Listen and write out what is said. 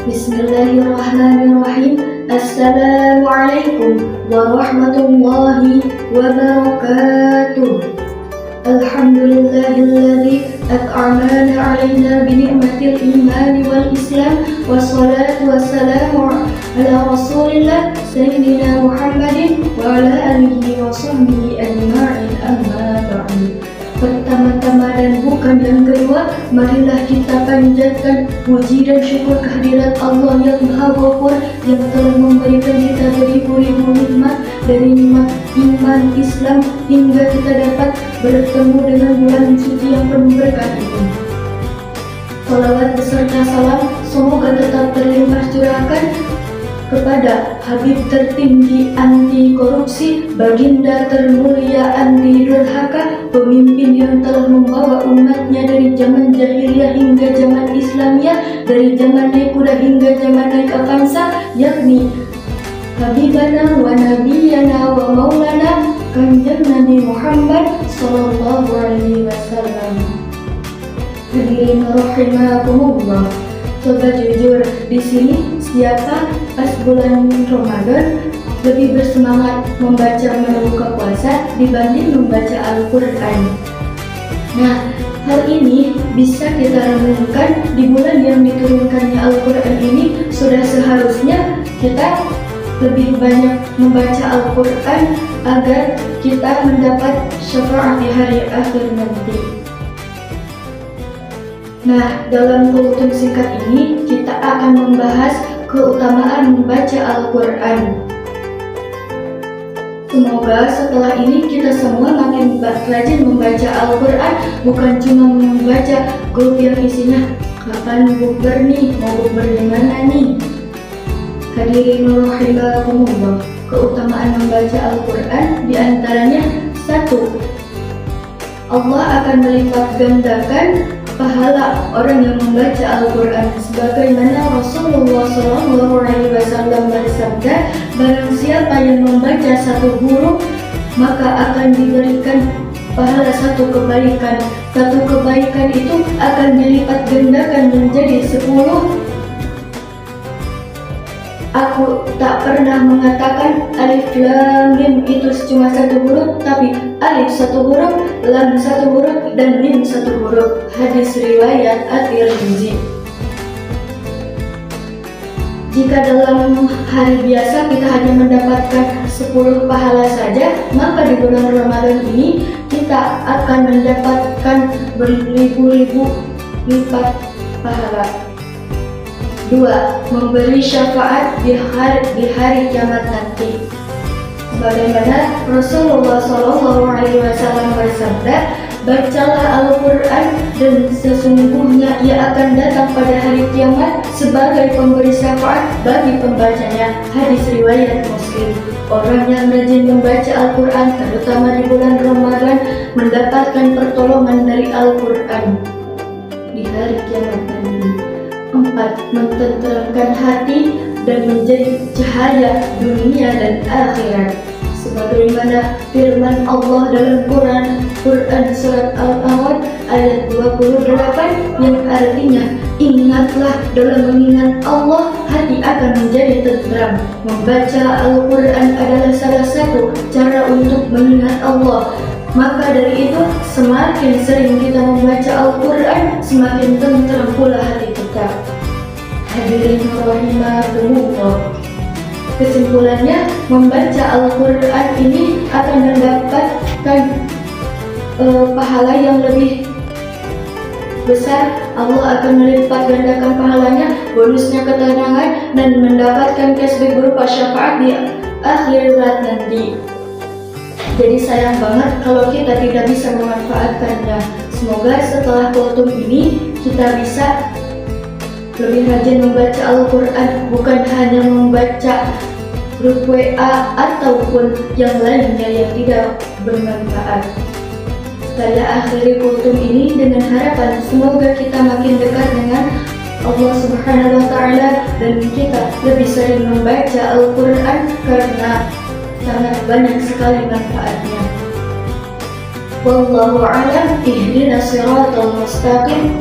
Bismillahirrahmanirrahim. Assalamualaikum warahmatullahi wabarakatuh. Alhamdulillahilladzi at'amana 'alaina bi ni'matil imani wal islam wassalatu wassalamu ala rasulillah sayyidina Muhammadin wa ala alihi wa sahbihi ajma'in, amma ba'du. Pertama-tama dan bukan yang kedua, marilah kita panjatkan puji dan syukur kehadirat Allah yang Maha Ghafur, yang telah memberikan kita beribu-ribu nikmat, dari nikmat iman Islam hingga kita dapat bertemu dengan bulan suci yang penuh berkah ini. Salawat beserta salam semoga tetap terlimpah curahkan kepada Habib tertinggi anti korupsi, baginda termulia anti durhaka, pemimpin yang telah membawa umatnya dari zaman jahiliyah hingga zaman Islamiyah, dari zaman naik kuda hingga zaman naik avanza, yakni Habibana wa Nabiyana wa Maulana Kanjeng Nabi Muhammad Sallallahu Alaihi Wasallam. Hadirin rahimakumullah. Coba jujur, di sini siapa pas bulan Ramadan lebih bersemangat membaca menu buka puasa dibanding membaca Al-Quran? Nah, hal ini bisa kita renungkan di bulan yang diturunkannya Al-Quran ini. Sudah seharusnya kita lebih banyak membaca Al-Quran agar kita mendapat syafaat di hari akhir nanti. Nah, dalam kultum singkat ini kita akan membahas keutamaan membaca Al-Quran. Semoga setelah ini kita semua makin rajin membaca Al-Quran, bukan cuma membaca grup yang isinya kapan bukber nih, mau bukber di mana nih. Hadirin rahimakumullah, keutamaan membaca Al-Quran diantaranya: 1. Allah akan melipat gandakan pahala orang yang membaca Al-Quran, sebagaimana Rasulullah SAW bersabda, barang siapa yang membaca satu huruf maka akan diberikan pahala satu kebaikan. Satu kebaikan itu akan dilipat gandakan menjadi 10. Aku tak pernah mengatakan alif lam mim itu cuma satu huruf, tapi alif satu huruf, lam satu huruf, dan mim satu huruf. Hadis riwayat At-Tirmidzi. Jika dalam hari biasa kita hanya mendapatkan 10 pahala saja, maka di bulan Ramadan ini kita akan mendapatkan beribu-ribu lipat pahala. 2. Memberi syafaat di hari kiamat nanti. Sebagaimana Rasulullah SAW bersabda, bacalah Al-Quran dan sesungguhnya ia akan datang pada hari kiamat sebagai pemberi syafaat bagi pembacanya. Hadis riwayat Muslim. Orang yang rajin membaca Al-Quran, terutama di bulan Ramadan, mendapatkan pertolongan dari Al-Quran di hari kiamat nanti. 4. Mententeramkan hati dan menjadi cahaya dunia dan akhirat, sebagaimana firman Allah dalam Quran surat Al-A'raf ayat 28 yang artinya, ingatlah, dalam mengingat Allah hati akan menjadi tentram. Membaca Al-Quran adalah salah satu cara untuk mengingat Allah. Maka dari itu, semakin sering kita membaca Al-Quran, semakin tentram pula hati kita. Hadirin rahimakumullah. Kesimpulannya, membaca Al-Quran ini akan mendapatkan pahala yang lebih besar. Allah akan melipat gandakan pahalanya, bonusnya ketenangan, dan mendapatkan cashback berupa syafaat di akhirat nanti. Jadi sayang banget kalau kita tidak bisa memanfaatkannya. Semoga setelah kultum ini kita bisa lebih rajin membaca Al-Quran, bukan hanya membaca grup WA ataupun yang lainnya yang tidak bermanfaat. Saya akhiri kultum ini dengan harapan semoga kita makin dekat dengan Allah Subhanahu wa Ta'ala dan kita lebih sering membaca Al-Quran karena sangat banyak sekali manfaatnya. Wallahu a'lam. Ihdinas siratal mustaqim.